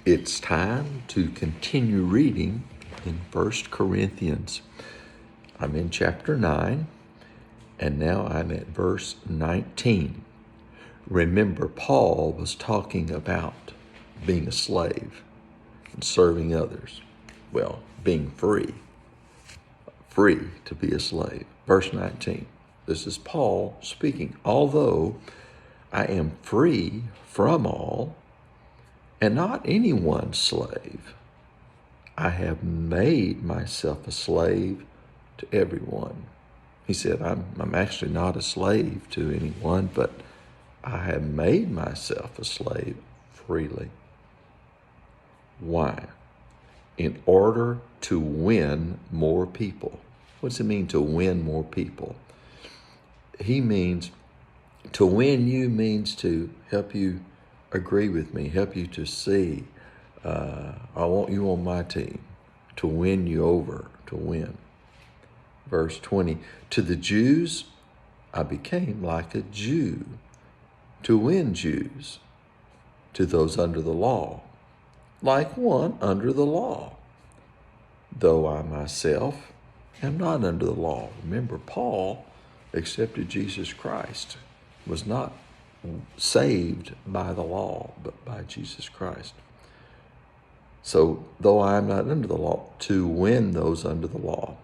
It's time to continue reading in 1 Corinthians. I'm in chapter 9, and now I'm at verse 19. Remember, Paul was talking about being a slave and serving others. Well, being free to be a slave. Verse 19, this is Paul speaking. Although I am free from all, and not anyone's slave, I have made myself a slave to everyone. He said, I'm actually not a slave to anyone, but I have made myself a slave freely. Why? In order to win more people. What does it mean to win more people? He means to win you means to help you agree with me, help you to see, I want you on my team, to win you over, to win. Verse 20, to the Jews, I became like a Jew to win Jews. To those under the law, like one under the law, though I myself am not under the law. Remember, Paul accepted Jesus Christ, was not saved by the law, but by Jesus Christ. So, though I am not under the law, to win those under the law.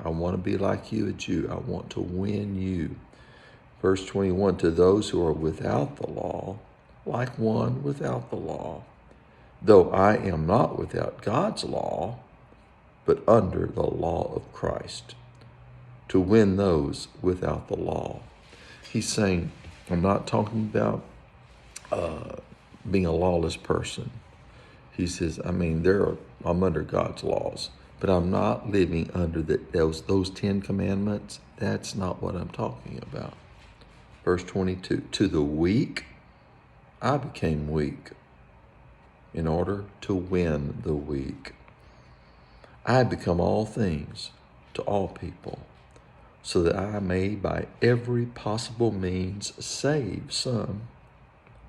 I want to be like you, a Jew. I want to win you. Verse 21, to those who are without the law, like one without the law, though I am not without God's law, but under the law of Christ, to win those without the law. He's saying, I'm not talking about being a lawless person. He says, I'm under God's laws, but I'm not living under those 10 commandments. That's not what I'm talking about. Verse 22, to the weak, I became weak in order to win the weak. I become all things to all people, so that I may by every possible means save some.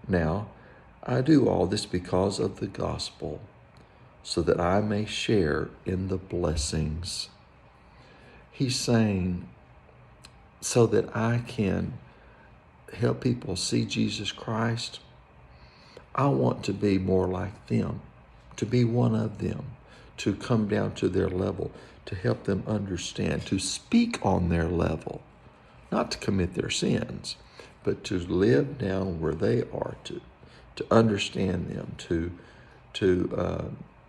Now, I do all this because of the gospel, so that I may share in the blessings. He's saying, so that I can help people see Jesus Christ, I want to be more like them, to be one of them, to come down to their level, to help them understand, to speak on their level, not to commit their sins, but to live down where they are, to understand them, to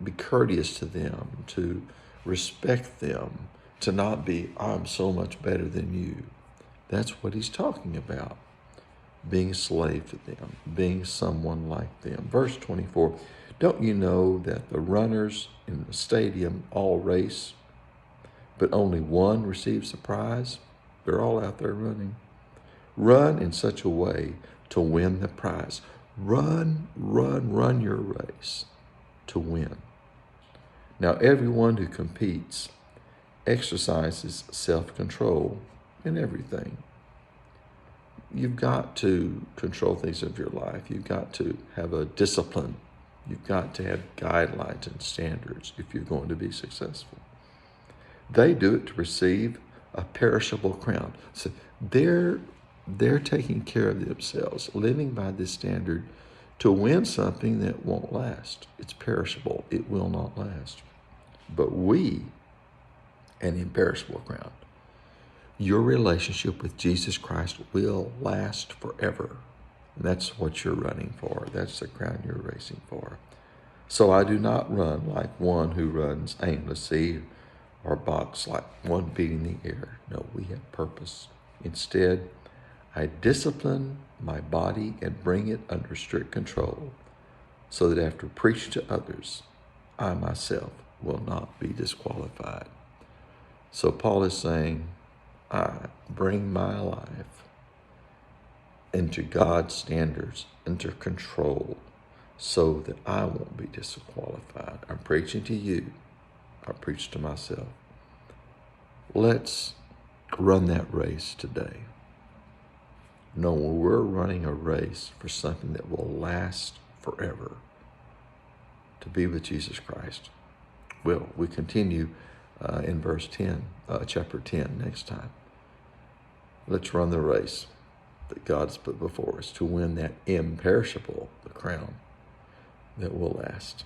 be courteous to them, to respect them, to not be, I'm so much better than you. That's what he's talking about. Being a slave to them, being someone like them. Verse 24, don't you know that the runners in the stadium all race, but only one receives the prize? They're all out there running. Run in such a way to win the prize. Run your race to win. Now, everyone who competes exercises self-control in everything. You've got to control things of your life. You've got to have a discipline. You've got to have guidelines and standards if you're going to be successful. They do it to receive a perishable crown. So they're taking care of themselves, living by this standard to win something that won't last. It's perishable. It will not last. But we, an imperishable crown. Your relationship with Jesus Christ will last forever. And that's what you're running for. That's the crown you're racing for. So I do not run like one who runs aimlessly or box like one beating the air. No, we have purpose. Instead, I discipline my body and bring it under strict control so that after preaching to others, I myself will not be disqualified. So Paul is saying, I bring my life into God's standards, into control, so that I won't be disqualified. I'm preaching to you. I preach to myself. Let's run that race today. No, we're running a race for something that will last forever. to be with Jesus Christ. Well, we continue in verse 10, chapter 10 next time. Let's run the race that God's put before us to win that imperishable, the crown that will last.